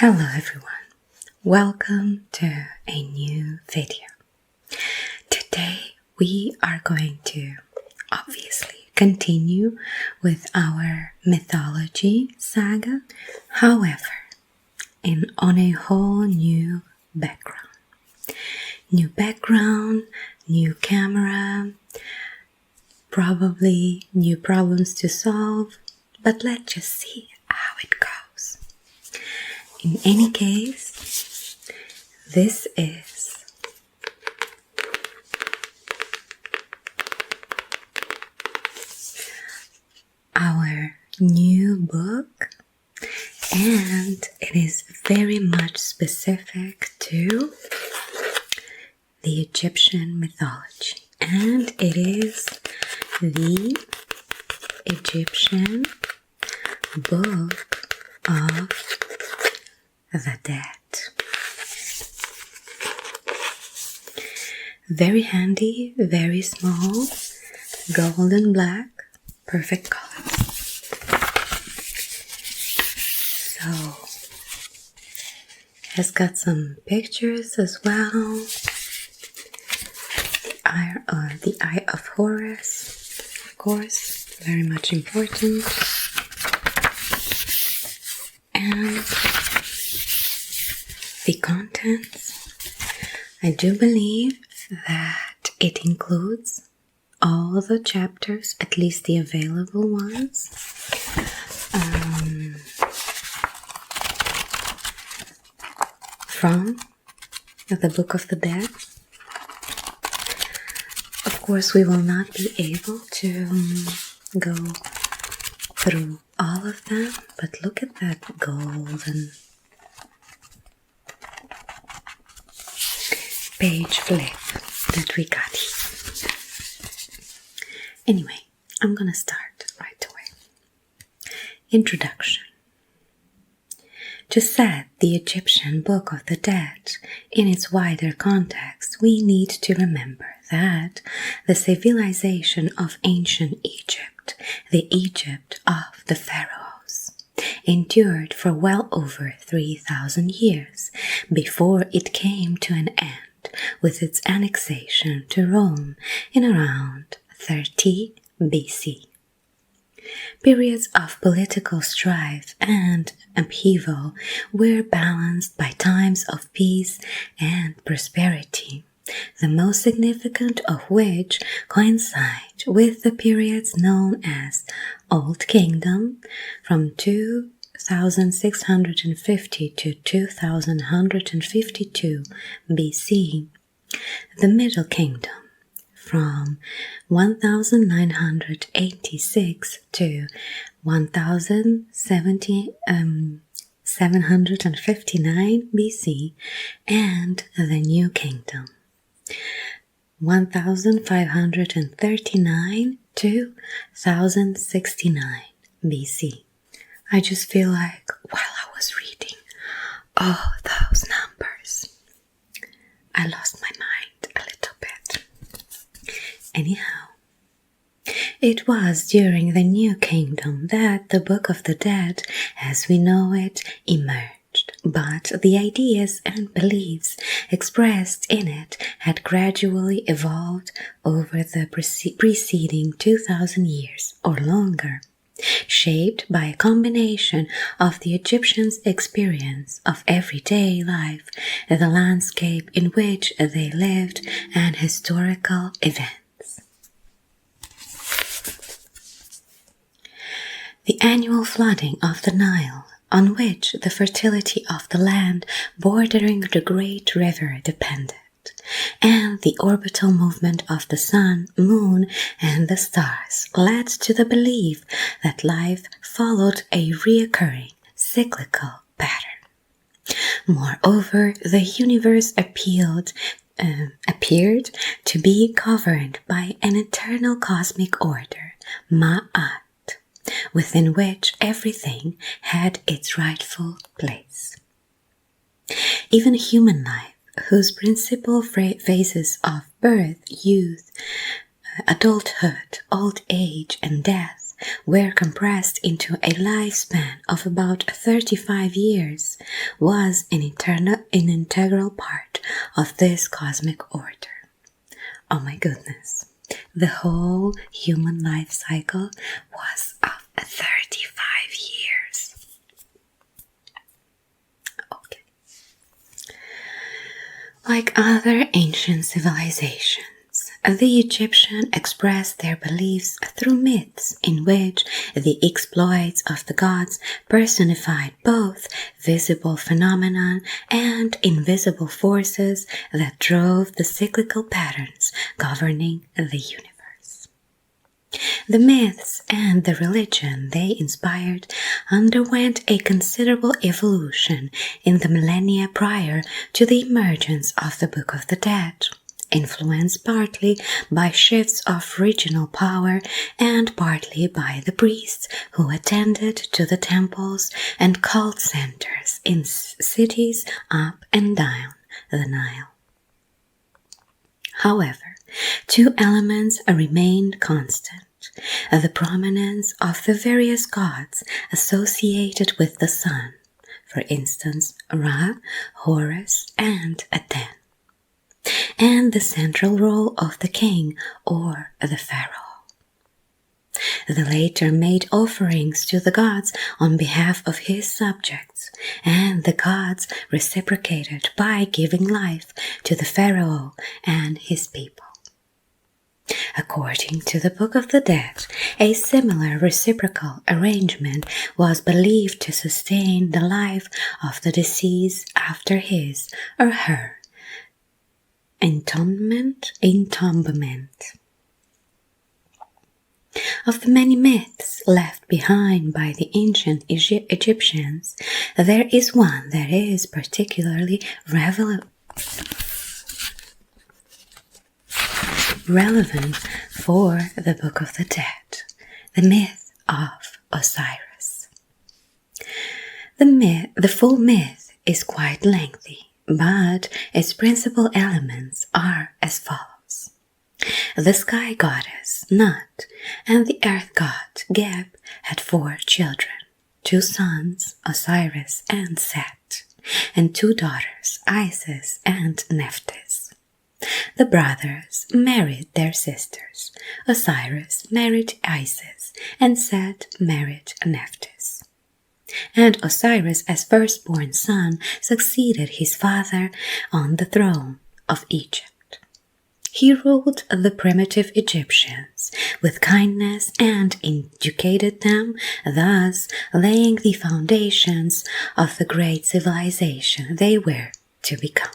Hello everyone, welcome to a new video. Today we are going to obviously continue with our mythology saga, however, on a whole new background. New background, new camera, probably new problems to solve, but let's just see how it goes. In any case, this is our new book, and it is very much specific to the Egyptian mythology, and it is the Egyptian Book of the Dead. Very handy, very small, golden black, perfect color. So, has got some pictures as well. The Eye of Horus, of course, very much important. And the contents, I do believe that it includes all the chapters, at least the available ones. From the Book of the Dead. Of course, we will not be able to go through all of them, but look at that golden page flip that we got here. Anyway, I'm gonna start right away. Introduction. To set the Egyptian Book of the Dead in its wider context, we need to remember that the civilization of ancient Egypt, the Egypt of the pharaohs, endured for well over 3,000 years before it came to an end with its annexation to Rome in around 30 BC. Periods of political strife and upheaval were balanced by times of peace and prosperity, the most significant of which coincide with the periods known as Old Kingdom from 2650 to 2152 BC, the Middle Kingdom from 1986 to 1759 BC, and the New Kingdom 1539 to 1069 BC. I just feel like while I was reading all those numbers, I lost my mind a little bit. Anyhow, it was during the New Kingdom that the Book of the Dead, as we know it, emerged, but the ideas and beliefs expressed in it had gradually evolved over the preceding 2,000 years or longer, shaped by a combination of the Egyptians' experience of everyday life, the landscape in which they lived, and historical events. The annual flooding of the Nile, on which the fertility of the land bordering the great river depended, and the orbital movement of the sun, moon, and the stars led to the belief that life followed a recurring cyclical pattern. Moreover, the universe appeared to be governed by an eternal cosmic order, Ma'at, within which everything had its rightful place. Even human life, whose principal phases of birth, youth, adulthood, old age, and death were compressed into a lifespan of about 35 years, was an integral part of this cosmic order. Oh my goodness, the whole human life cycle was of 35 years. Okay. Like other ancient civilizations, the Egyptians expressed their beliefs through myths in which the exploits of the gods personified both visible phenomena and invisible forces that drove the cyclical patterns governing the universe. The myths and the religion they inspired underwent a considerable evolution in the millennia prior to the emergence of the Book of the Dead, influenced partly by shifts of regional power and partly by the priests who attended to the temples and cult centers in cities up and down the Nile. However, two elements remained constant: the prominence of the various gods associated with the sun, for instance Ra, Horus, and Aten, and the central role of the king or the pharaoh. The latter made offerings to the gods on behalf of his subjects, and the gods reciprocated by giving life to the pharaoh and his people. According to the Book of the Dead, a similar reciprocal arrangement was believed to sustain the life of the deceased after his or her entombment. Of the many myths left behind by the ancient Egyptians, there is one that is particularly relevant for the Book of the Dead, the myth of Osiris. The full myth is quite lengthy, but its principal elements are as follows. The sky goddess, Nut, and the earth god, Geb, had 4 children, 2 sons, Osiris and Set, and 2 daughters, Isis and Nephthys. The brothers married their sisters. Osiris married Isis, and Set married Nephthys. And Osiris, as firstborn son, succeeded his father on the throne of Egypt. He ruled the primitive Egyptians with kindness and educated them, thus laying the foundations of the great civilization they were to become.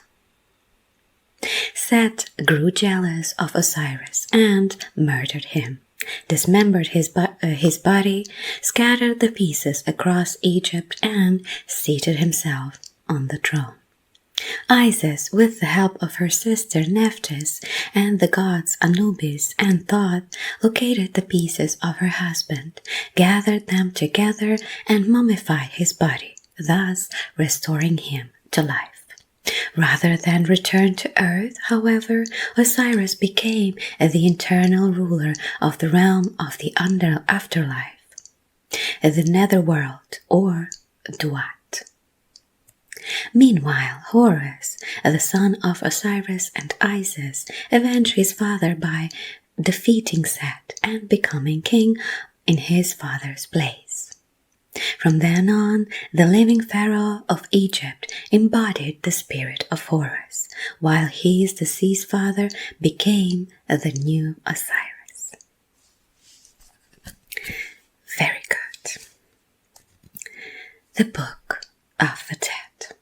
Set grew jealous of Osiris and murdered him, dismembered his body, scattered the pieces across Egypt, and seated himself on the throne. Isis, with the help of her sister Nephthys and the gods Anubis and Thoth, located the pieces of her husband, gathered them together, and mummified his body, thus restoring him to life. Rather than return to earth, however, Osiris became the eternal ruler of the realm of the afterlife, the netherworld, or Duat. Meanwhile, Horus, the son of Osiris and Isis, avenged his father by defeating Set and becoming king in his father's place. From then on, the living pharaoh of Egypt embodied the spirit of Horus, while his deceased father became the new Osiris. Very good. The Book of the Dead.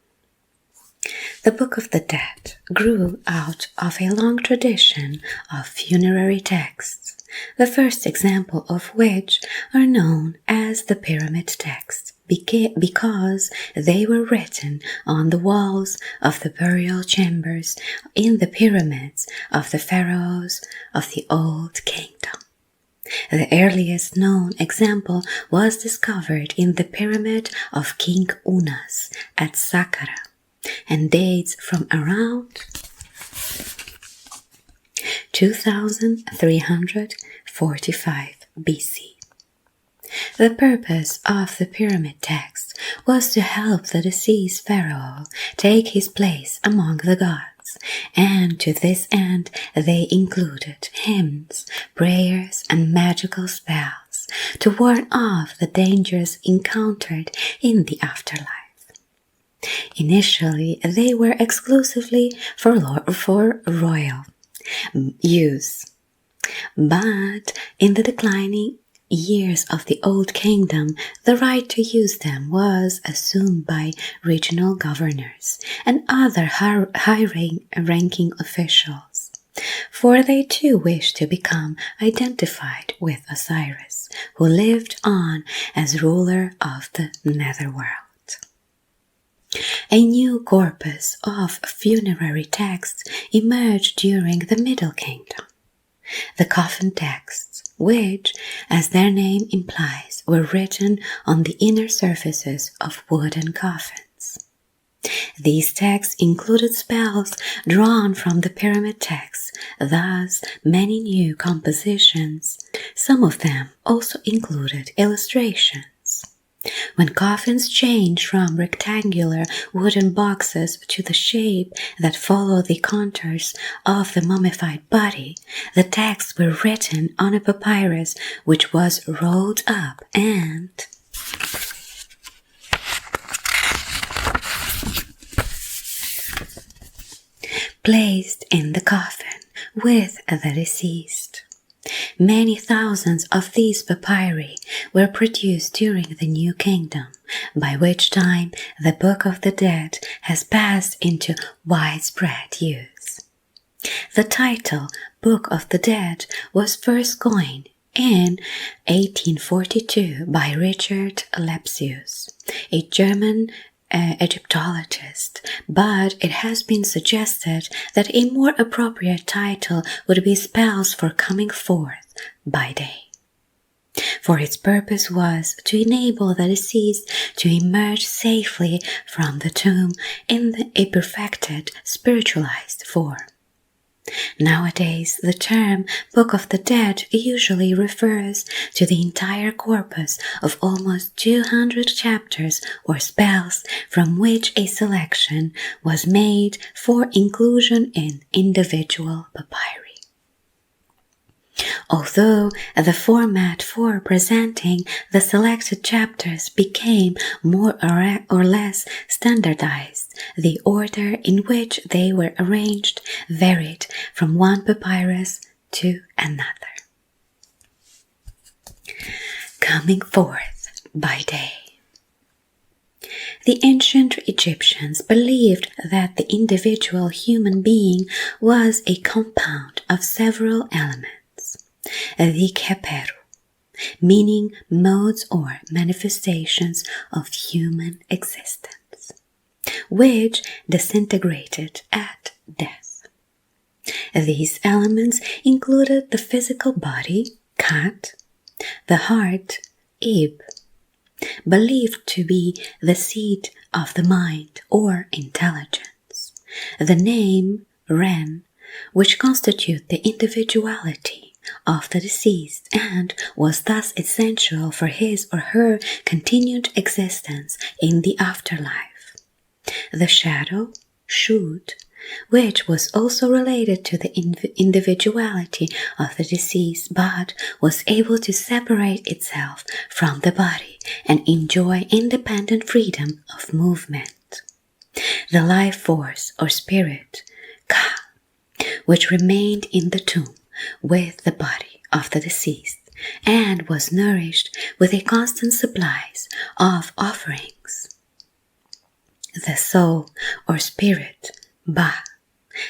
The Book of the Dead grew out of a long tradition of funerary texts, the first example of which are known as the pyramid texts because they were written on the walls of the burial chambers in the pyramids of the pharaohs of the Old Kingdom. The earliest known example was discovered in the pyramid of King Unas at Saqqara and dates from around 2345 BC. The purpose of the pyramid text was to help the deceased pharaoh take his place among the gods, and to this end they included hymns, prayers, and magical spells to ward off the dangers encountered in the afterlife. Initially, they were exclusively for royal use, but in the declining years of the Old Kingdom, the right to use them was assumed by regional governors and other high-ranking officials, for they too wished to become identified with Osiris, who lived on as ruler of the netherworld. A new corpus of funerary texts emerged during the Middle Kingdom. The coffin texts, which, as their name implies, were written on the inner surfaces of wooden coffins. These texts included spells drawn from the pyramid texts, thus many new compositions. Some of them also included illustrations. When coffins changed from rectangular wooden boxes to the shape that followed the contours of the mummified body, the texts were written on a papyrus which was rolled up and placed in the coffin with the deceased. Many thousands of these papyri were produced during the New Kingdom, by which time the Book of the Dead has passed into widespread use. The title Book of the Dead was first coined in 1842 by Richard Lepsius, a German Egyptologist, but it has been suggested that a more appropriate title would be Spells for Coming Forth by Day, for its purpose was to enable the deceased to emerge safely from the tomb in a perfected, spiritualized form. Nowadays, the term Book of the Dead usually refers to the entire corpus of almost 200 chapters or spells from which a selection was made for inclusion in individual papyri. Although the format for presenting the selected chapters became more or less standardized, the order in which they were arranged varied from one papyrus to another. Coming Forth by Day. The ancient Egyptians believed that the individual human being was a compound of several elements. The keperu, meaning modes or manifestations of human existence, which disintegrated at death. These elements included the physical body, kat, the heart, ib, believed to be the seat of the mind or intelligence, the name, ren, which constitute the individuality of the deceased and was thus essential for his or her continued existence in the afterlife. The shadow, shud, which was also related to the individuality of the deceased but was able to separate itself from the body and enjoy independent freedom of movement. The life force or spirit, ka, which remained in the tomb with the body of the deceased and was nourished with a constant supplies of offerings. The soul or spirit, ba,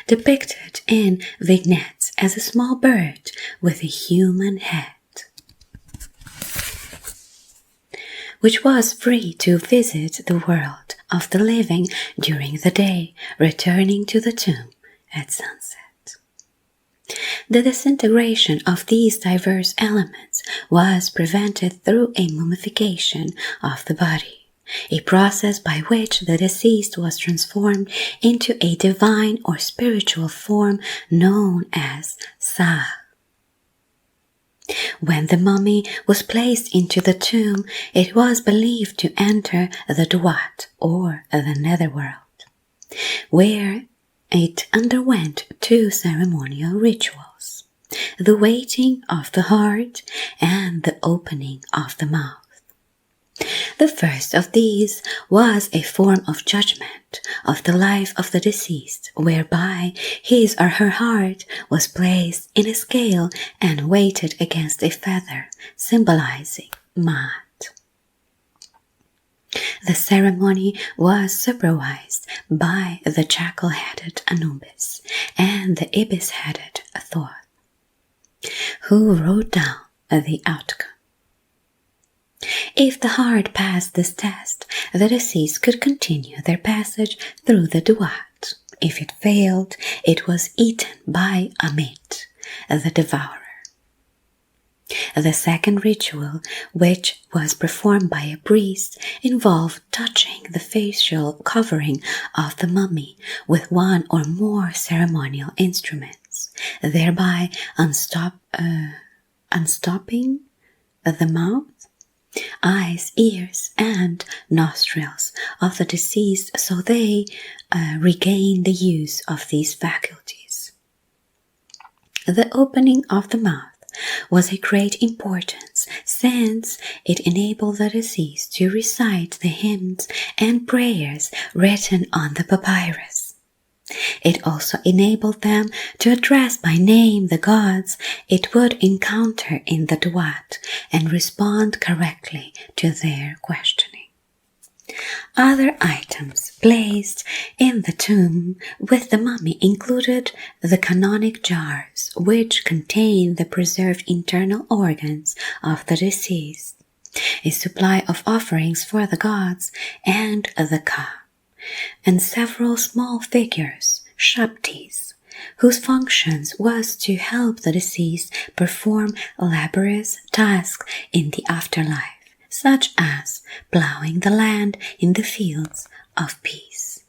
depicted in vignettes as a small bird with a human head, which was free to visit the world of the living during the day, returning to the tomb at sunset. The disintegration of these diverse elements was prevented through a mummification of the body, a process by which the deceased was transformed into a divine or spiritual form known as Sa. When the mummy was placed into the tomb, it was believed to enter the Duat, or the netherworld, where it underwent 2 ceremonial rituals: the weighting of the heart and the opening of the mouth. The first of these was a form of judgment of the life of the deceased, whereby his or her heart was placed in a scale and weighted against a feather, symbolizing Maat. The ceremony was supervised by the jackal-headed Anubis and the ibis-headed Thoth, who wrote down the outcome. If the heart passed this test, the deceased could continue their passage through the Duat. If it failed, it was eaten by Amit, the devourer. The second ritual, which was performed by a priest, involved touching the facial covering of the mummy with one or more ceremonial instruments, thereby unstopping the mouth, eyes, ears, and nostrils of the deceased so they regain the use of these faculties. The opening of the mouth was a great importance, since it enabled the deceased to recite the hymns and prayers written on the papyrus. It also enabled them to address by name the gods it would encounter in the Duat and respond correctly to their questioning. Other items placed in the tomb with the mummy included the canonic jars, which contain the preserved internal organs of the deceased, a supply of offerings for the gods, and the ka, and several small figures, shabtis, whose functions was to help the deceased perform laborious tasks in the afterlife, such as plowing the land in the fields of peace.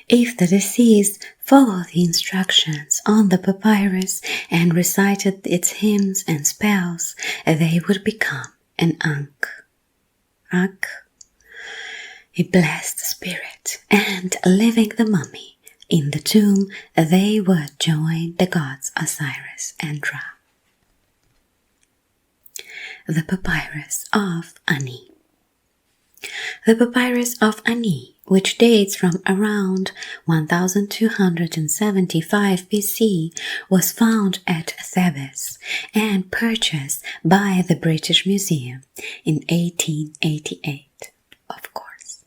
If the deceased followed the instructions on the papyrus and recited its hymns and spells, they would become an Ankh, a blessed spirit, and leaving the mummy in the tomb, they would join the gods Osiris and Ra. The Papyrus of Ani. The Papyrus of Ani, which dates from around 1275 BC, was found at Thebes and purchased by the British Museum in 1888, of course.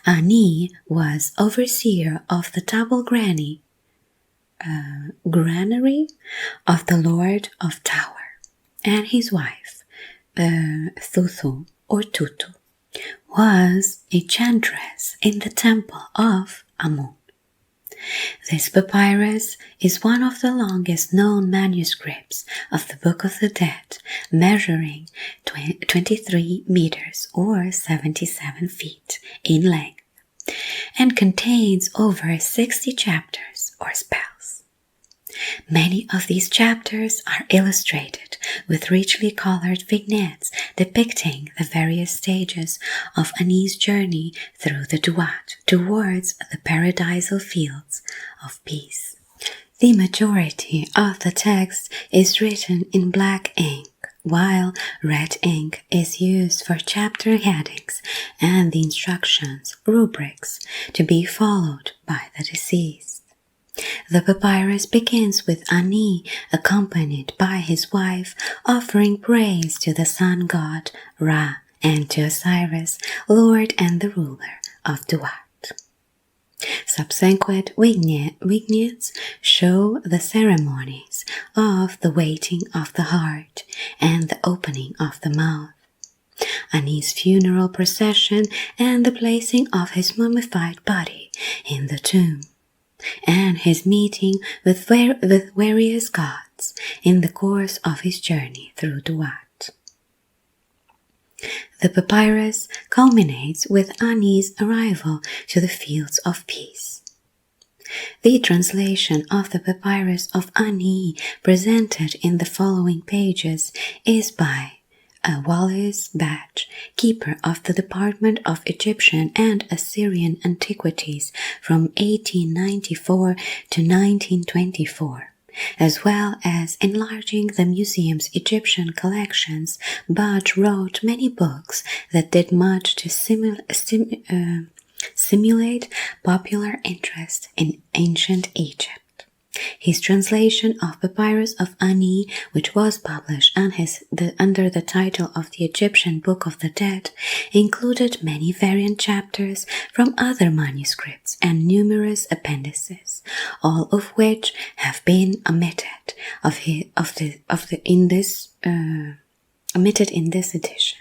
Ani was overseer of the double granary of the Lord of Tower, and his wife, Thuthu or Tutu, was a chantress in the temple of Amun. This papyrus is one of the longest known manuscripts of the Book of the Dead, measuring 23 meters or 77 feet in length, and contains over 60 chapters or spells. Many of these chapters are illustrated with richly colored vignettes depicting the various stages of Ani's journey through the Duat towards the paradisal fields of peace. The majority of the text is written in black ink, while red ink is used for chapter headings and the instructions, rubrics, to be followed by the deceased. The papyrus begins with Ani, accompanied by his wife, offering praise to the sun god Ra and to Osiris, lord and the ruler of Duat. Subsequent vignettes show the ceremonies of the weighting of the heart and the opening of the mouth, Ani's funeral procession and the placing of his mummified body in the tomb, and his meeting with various gods in the course of his journey through Duat. The papyrus culminates with Ani's arrival to the fields of peace. The translation of the Papyrus of Ani presented in the following pages is by Wallace Batch, keeper of the Department of Egyptian and Assyrian Antiquities from 1894 to 1924. As well as enlarging the museum's Egyptian collections, Batch wrote many books that did much to simulate popular interest in ancient Egypt. His translation of Papyrus of Ani, which was published under the title of the Egyptian Book of the Dead, included many variant chapters from other manuscripts and numerous appendices, all of which have been omitted in this edition.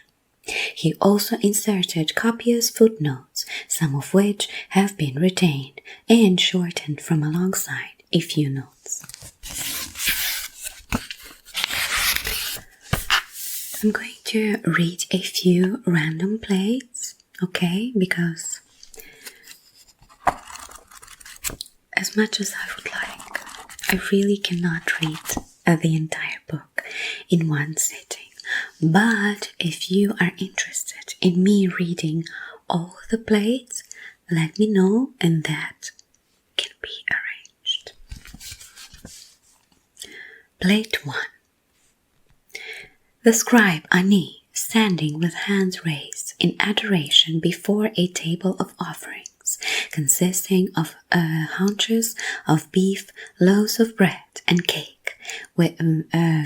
He also inserted copious footnotes, some of which have been retained and shortened from alongside a few notes. I'm going to read a few random plates, okay? Because as much as I would like, I really cannot read the entire book in one sitting. But if you are interested in me reading all the plates, let me know and that can be arranged. Plate 1. The scribe Ani, standing with hands raised in adoration before a table of offerings, consisting of haunches of beef, loaves of bread and cake, with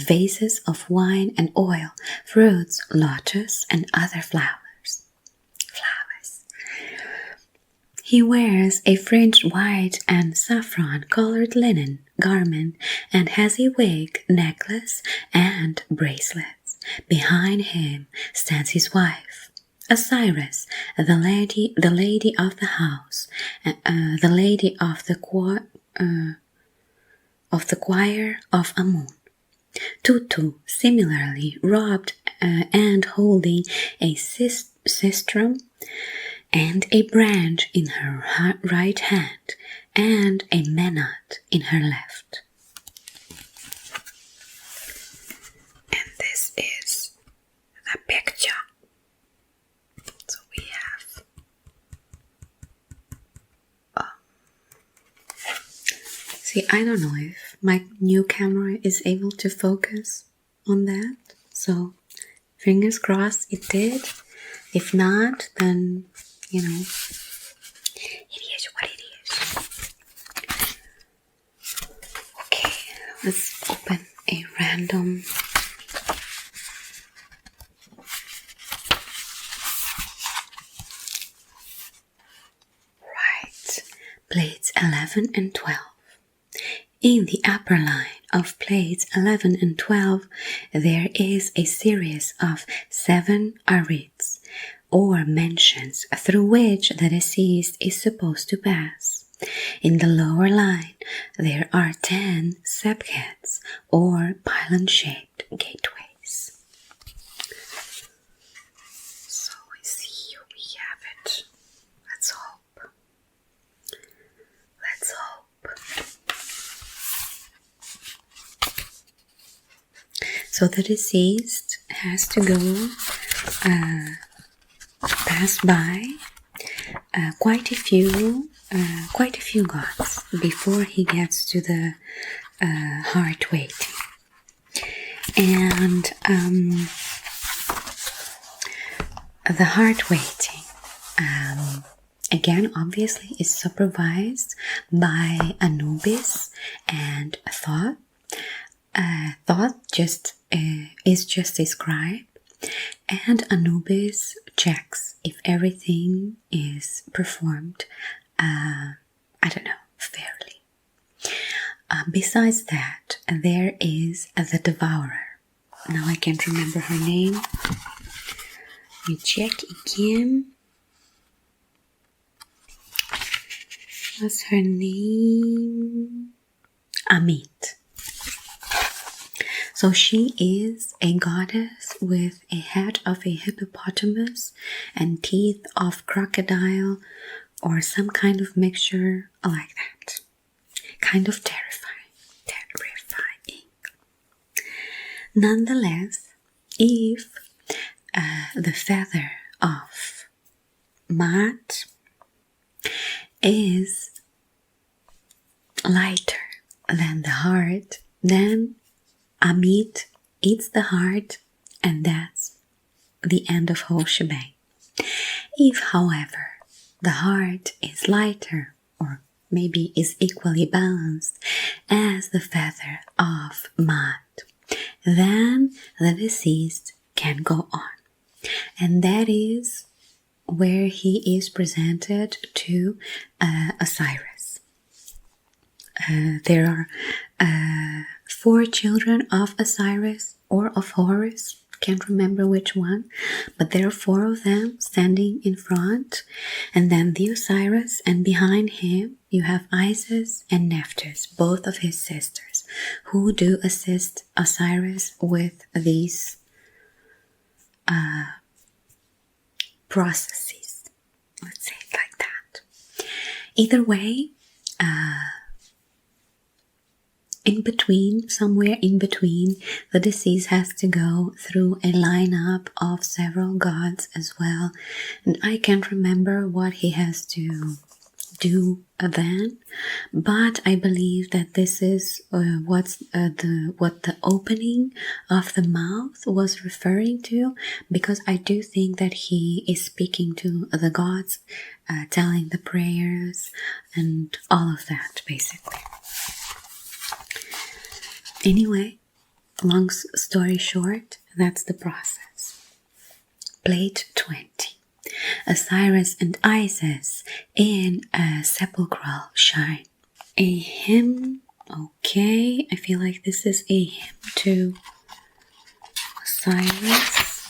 vases of wine and oil, fruits, lotus, and other flowers. He wears a fringed white and saffron-colored linen garment and has a wig, necklace, and bracelets. Behind him stands his wife, Osiris, the lady of the house, the lady of the choir of Amun. Tutu, similarly robed and holding a sistrum and a branch in her right hand and a menat in her left. And this is the picture. So we have see, I don't know if my new camera is able to focus on that, so fingers crossed it did. If not, then it is what it is. Okay, let's open a random plates 11 and 12. In the upper line of plates 11 and 12, there is a series of 7 arids, or mentions, through which the deceased is supposed to pass. In the lower line, there are 10 sepkets, or pylon-shaped gateways. So here we have it. Let's hope. Let's hope. So the deceased has to go pass by quite a few gods before he gets to the heart waiting. And the heart waiting again obviously is supervised by Anubis and Thoth. Thoth is just a scribe, and Anubis checks if everything is performed, fairly. Besides that, there is the devourer. Now I can't remember her name. Let me check again. What's her name? Amit. So she is a goddess with a head of a hippopotamus and teeth of crocodile or some kind of mixture like that. kind of terrifying. Nonetheless, if the feather of Maat is lighter than the heart, then Amit eats the heart, and that's the end of whole shebang. If, however, the heart is lighter, or maybe is equally balanced as the feather of Maat, then the deceased can go on. And that is where he is presented to Osiris. There are 4 children of Osiris or of Horus, can't remember which one, but there are 4 of them standing in front, and then the Osiris, and behind him you have Isis and Nephthys, both of his sisters, who do assist Osiris with these processes. Let's say it like that. Either way, somewhere in between, the deceased has to go through a lineup of several gods as well, and I can't remember what he has to do then, but I believe that this is what the opening of the mouth was referring to, because I do think that he is speaking to the gods, telling the prayers and all of that, basically. Anyway, long story short, that's the process. Plate 20. Osiris and Isis in a sepulchral shrine. A hymn. Okay, I feel like this is a hymn to Osiris.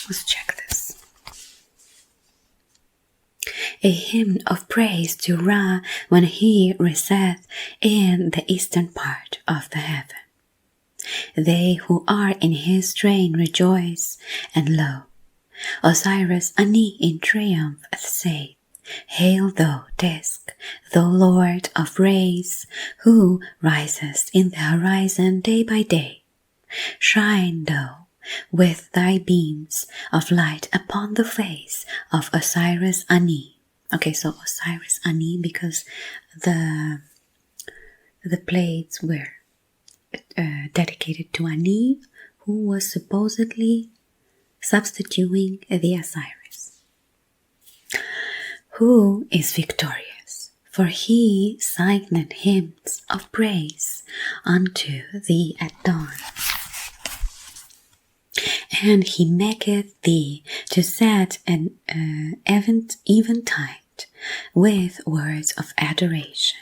Let's check this. A hymn of praise to Ra when he resideth in the eastern part of the heaven. They who are in his train rejoice, and lo, Osiris Ani in triumph saith, Hail thou disk, thou Lord of rays, who risest in the horizon day by day. Shine thou with thy beams of light upon the face of Osiris Ani. Okay, so Osiris Ani, because the plates were dedicated to Ani, who was supposedly substituting the Osiris, who is victorious, for he signed hymns of praise unto thee at dawn. And he maketh thee to set an eventide with words of adoration.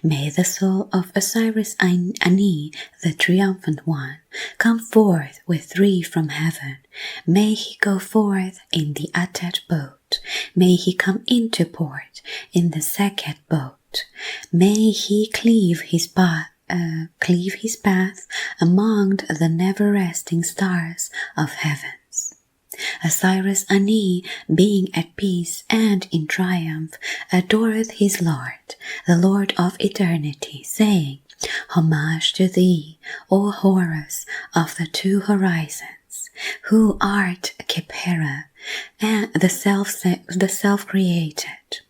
May the soul of Osiris Ani, the triumphant one, come forth with 3 from heaven. May he go forth in the Atet boat. May he come into port in the Sekhet boat. May he cleave his path among the never-resting stars of heavens. Osiris Ani, being at peace and in triumph, adoreth his Lord, the Lord of eternity, saying, Homage to thee, O Horus of the 2 horizons, who art Khepera, and the self-created.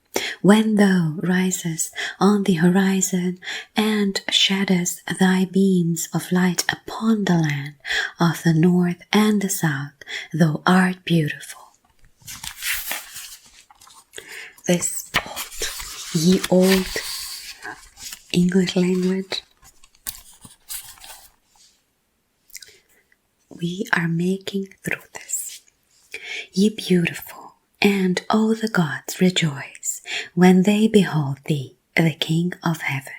When thou risest on the horizon and sheddest thy beams of light upon the land of the north and the south, thou art beautiful. This old English language, we are making through this. Ye beautiful, and all the gods rejoice when they behold thee, the King of heaven.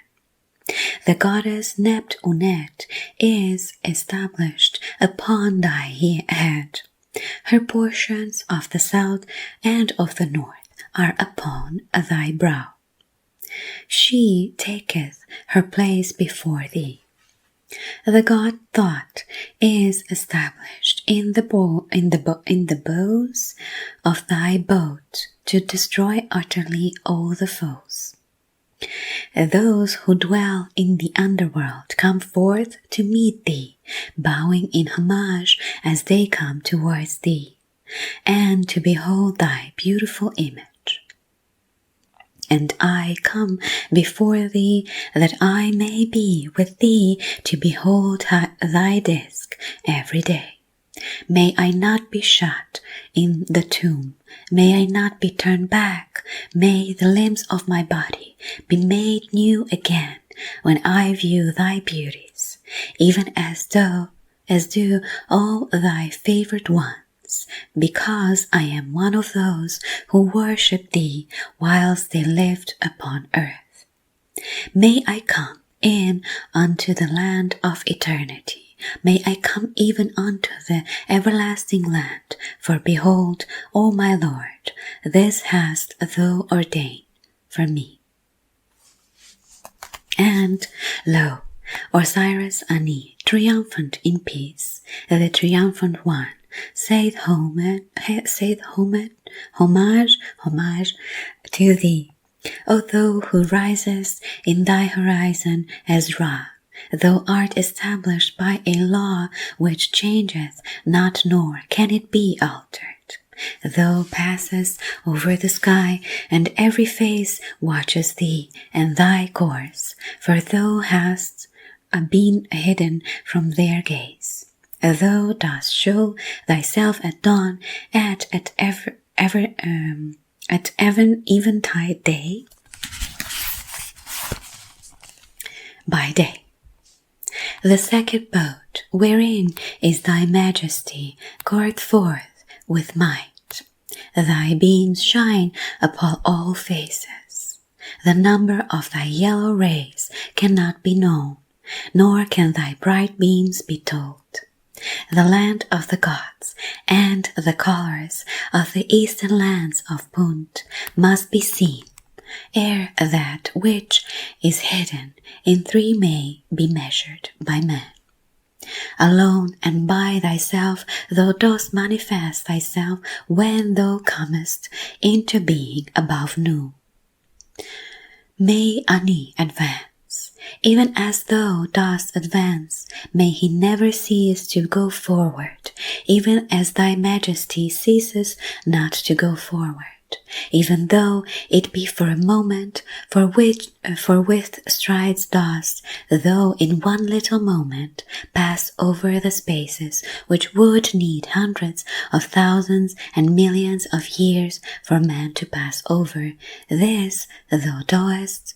The goddess Nebt Unet is established upon thy head. Her portions of the south and of the north are upon thy brow. She taketh her place before thee. The god Thoth is established in the bows of thy boat to destroy utterly all the foes. Those who dwell in the underworld come forth to meet thee, bowing in homage as they come towards thee, and to behold thy beautiful image. And I come before thee that I may be with thee to behold thy disk every day. May I not be shut in the tomb, may I not be turned back, may the limbs of my body be made new again when I view thy beauties, even as do all thy favored ones, because I am one of those who worship thee whilst they lived upon earth. May I come in unto the land of eternity. May I come even unto the everlasting land, for behold, O my Lord, this hast thou ordained for me. And lo, Osiris Ani, triumphant in peace, the triumphant one, saith homage to thee, O thou who risest in thy horizon as Ra. Thou art established by a law which changeth not, nor can it be altered. Thou passest over the sky, and every face watches thee and thy course, for thou hast been hidden from their gaze. Thou dost show thyself at dawn, at eventide day, by day. The second boat, wherein is thy majesty, goeth forth with might. Thy beams shine upon all faces. The number of thy yellow rays cannot be known, nor can thy bright beams be told. The land of the gods and the colors of the eastern lands of Punt must be seen, ere that which is hidden in three may be measured by man. Alone and by thyself thou dost manifest thyself when thou comest into being above noon. May Ani advance, even as thou dost advance, may he never cease to go forward, even as thy majesty ceases not to go forward. Even though it be for a moment, for with strides dost thou in one little moment pass over the spaces which would need hundreds of thousands and millions of years for man to pass over. This thou doest,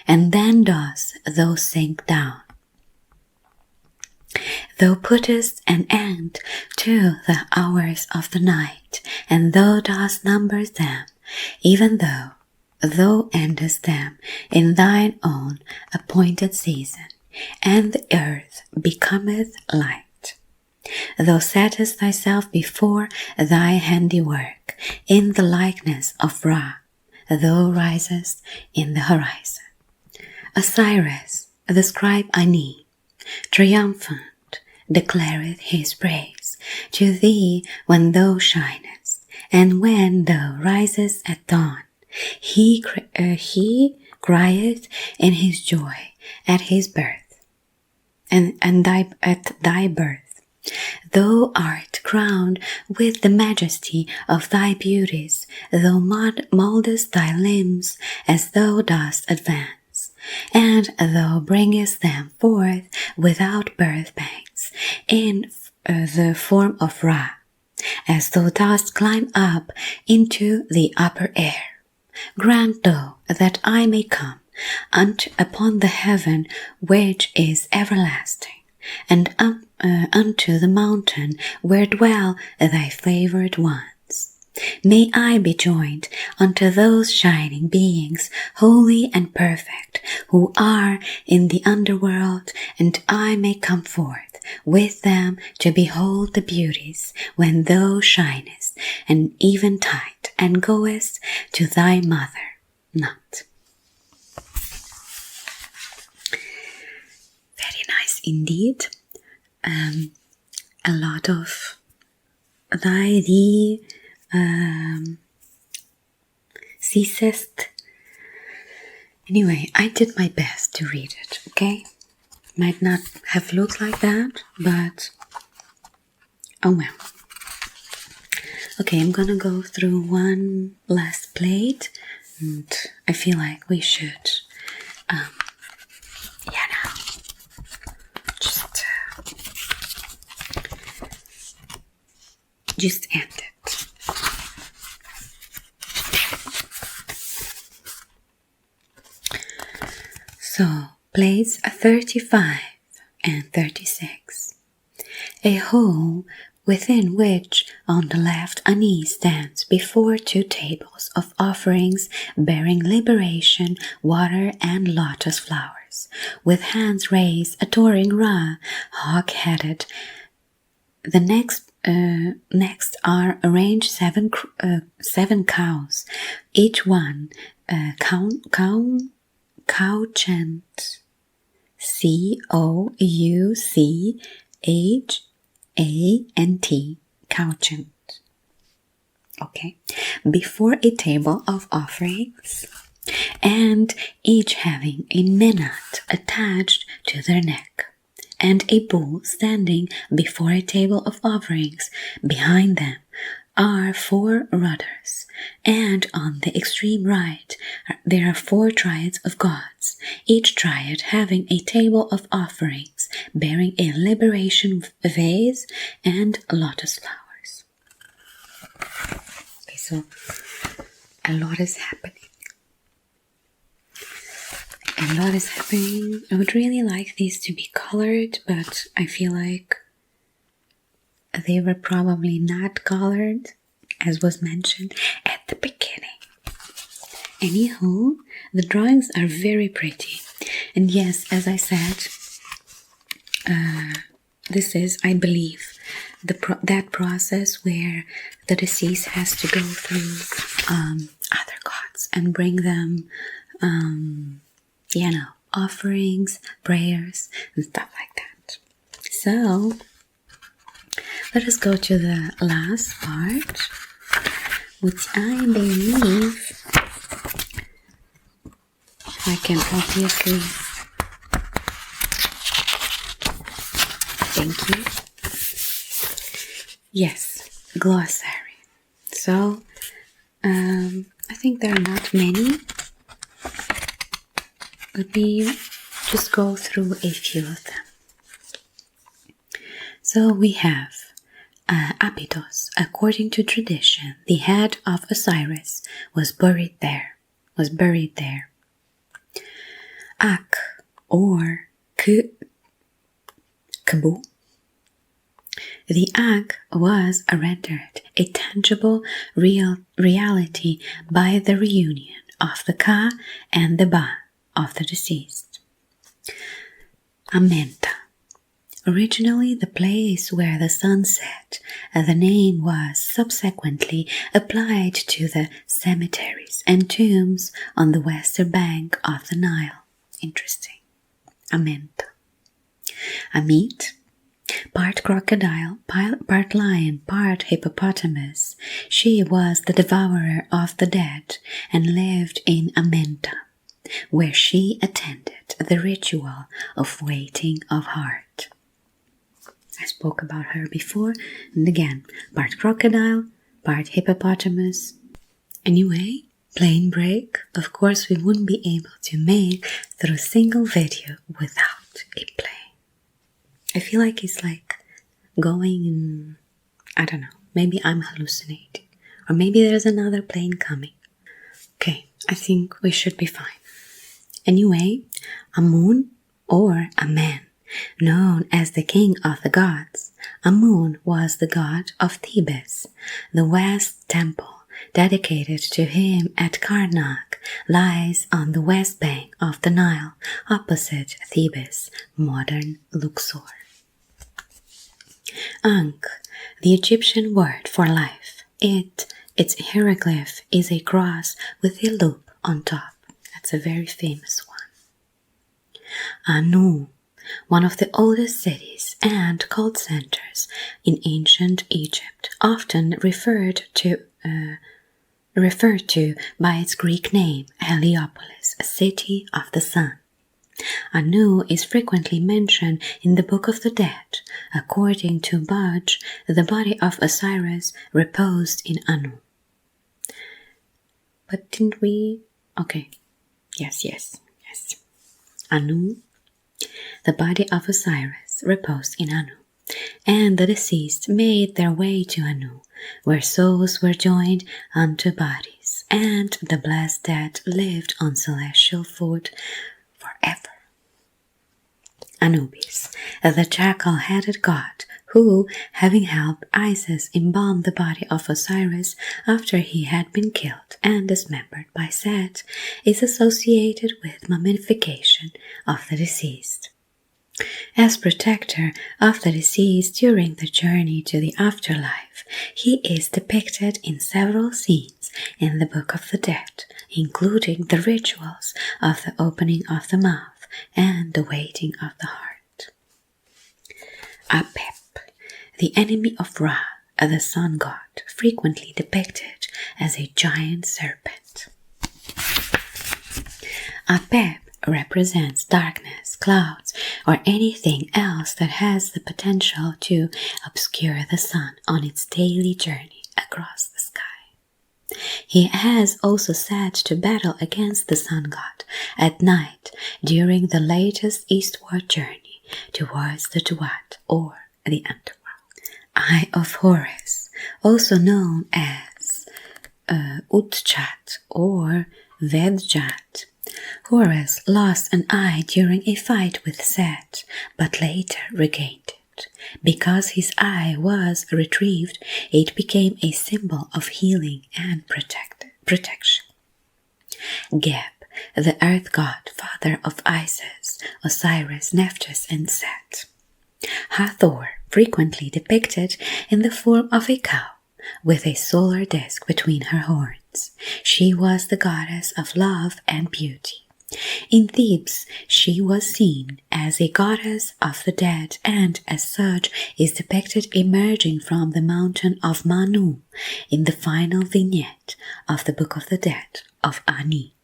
and then dost thou sink down. Thou puttest an end to the hours of the night, and thou dost number them, even though thou endest them in thine own appointed season, and the earth becometh light. Thou settest thyself before thy handiwork in the likeness of Ra, thou risest in the horizon. Osiris, the scribe Ani, triumphant, declareth his praise to thee when thou shinest, and when thou risest at dawn. He crieth in his joy at his birth, and at thy birth. Thou art crowned with the majesty of thy beauties, thou mouldest thy limbs as thou dost advance, and thou bringest them forth without birth pangs, in the form of Ra, as thou dost climb up into the upper air. Grant thou that I may come upon the heaven which is everlasting, and unto the mountain where dwell thy favored ones. May I be joined unto those shining beings, holy and perfect, who are in the underworld, and I may come forth with them to behold the beauties when thou shinest, and eventide, and goest to thy mother not. Very nice indeed. A lot of thee ceasest Anyway, I did my best to read it, okay? Might not have looked like that, but oh well. Okay, I'm gonna go through one last plate, and I feel like we should, just end it. So, plates 35 and 36. A hole within which on the left Ani stands before 2 tables of offerings bearing liberation, water, and lotus flowers, with hands raised adoring Ra, hawk-headed. The next are arranged 7 cows, each one couchant, couchant, couchant. Okay, before a table of offerings, and each having a minat attached to their neck, and a bull standing before a table of offerings. Behind them are 4 rudders, and on the extreme right there are 4 triads of gods, each triad having a table of offerings bearing a liberation vase and lotus flowers. Okay, so a lot is happening. A lot is happening. I would really like these to be colored, but I feel like they were probably not colored, as was mentioned at the beginning. Anywho, the drawings are very pretty. And yes, as I said, this is, I believe, that process where the deceased has to go through other gods and bring them offerings, prayers, and stuff like that. So, let us go to the last part, which I believe I can obviously. Thank you. Yes, glossary. So, I think there are not many. Let me just go through a few of them. So we have Abydos. According to tradition, the head of Osiris was buried there. Ak, or Kabu. The Ak was rendered a tangible reality by the reunion of the Ka and the Ba of the deceased. Amenta. Originally the place where the sun set, the name was subsequently applied to the cemeteries and tombs on the western bank of the Nile. Interesting. Amenta. Amit. Part crocodile, part lion, part hippopotamus. She was the devourer of the dead and lived in Amenta, where she attended the ritual of waiting of heart. I spoke about her before, and again, part crocodile, part hippopotamus. Anyway, plane break. Of course, we wouldn't be able to make through a single video without a plane. I feel like it's like going in, I don't know, maybe I'm hallucinating. Or maybe there's another plane coming. Okay, I think we should be fine. Anyway, Amun, or Amen, known as the king of the gods. Amun was the god of Thebes. The West Temple, dedicated to him at Karnak, lies on the west bank of the Nile, opposite Thebes, modern Luxor. Ankh, the Egyptian word for life. Its hieroglyph is a cross with a loop on top. That's a very famous one. Anu, one of the oldest cities and cult centers in ancient Egypt, often referred to referred to by its Greek name Heliopolis, city of the sun. Anu is frequently mentioned in the Book of the Dead. According to Budge, the body of Osiris reposed in Anu. But didn't we? Okay. Yes. Anu. The body of Osiris reposed in Anu, and the deceased made their way to Anu, where souls were joined unto bodies, and the blessed dead lived on celestial food forever. Anubis, the jackal-headed god, who, having helped Isis embalm the body of Osiris after he had been killed and dismembered by Set, is associated with mummification of the deceased. As protector of the deceased during the journey to the afterlife, he is depicted in several scenes in the Book of the Dead, including the rituals of the opening of the mouth and the weighting of the heart. Apep, the enemy of Ra, the sun god, frequently depicted as a giant serpent. Apep represents darkness, clouds, or anything else that has the potential to obscure the sun on its daily journey across the sky. He has also said to battle against the sun god at night during the latest eastward journey towards the Duat, or the underworld. Eye of Horus, also known as Utchat or Vedjat. Horus lost an eye during a fight with Set, but later regained it. Because his eye was retrieved, it became a symbol of healing and protection. Geb, the earth god, father of Isis, Osiris, Nephthys, and Set. Hathor, frequently depicted in the form of a cow, with a solar disk between her horns. She was the goddess of love and beauty. In Thebes, she was seen as a goddess of the dead, and as such is depicted emerging from the mountain of Manu in the final vignette of the Book of the Dead of Ani.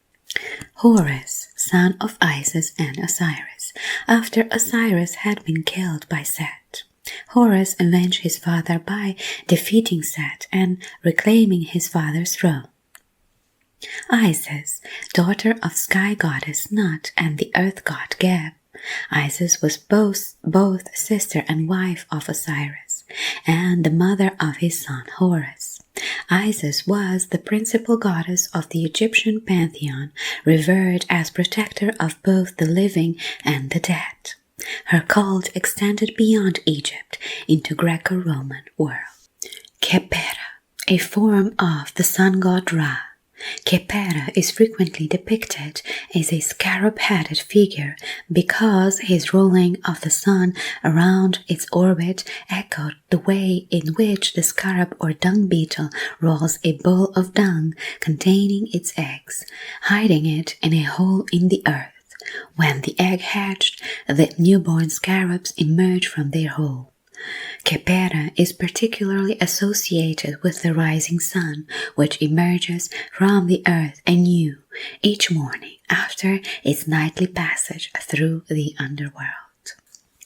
Horus, son of Isis and Osiris, after Osiris had been killed by Set. Horus avenged his father by defeating Set and reclaiming his father's throne. Isis, daughter of sky goddess Nut and the earth god Geb. Isis was both sister and wife of Osiris, and the mother of his son Horus. Isis was the principal goddess of the Egyptian pantheon, revered as protector of both the living and the dead. Her cult extended beyond Egypt into Greco-Roman world. Khepera, a form of the sun god Ra. Khepera is frequently depicted as a scarab-headed figure because his rolling of the sun around its orbit echoed the way in which the scarab or dung beetle rolls a bowl of dung containing its eggs, hiding it in a hole in the earth. When the egg hatched, the newborn scarabs emerge from their hole. Khepera is particularly associated with the rising sun, which emerges from the earth anew each morning after its nightly passage through the underworld.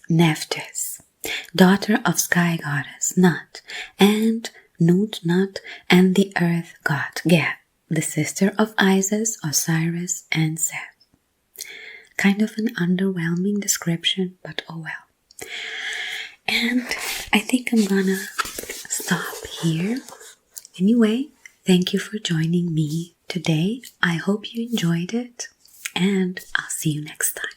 Nephthys, daughter of sky goddess Nut and the earth god Geb, the sister of Isis, Osiris, and Seth. Kind of an underwhelming description, but oh well. And I think I'm gonna stop here. Anyway, thank you for joining me today. I hope you enjoyed it, and I'll see you next time.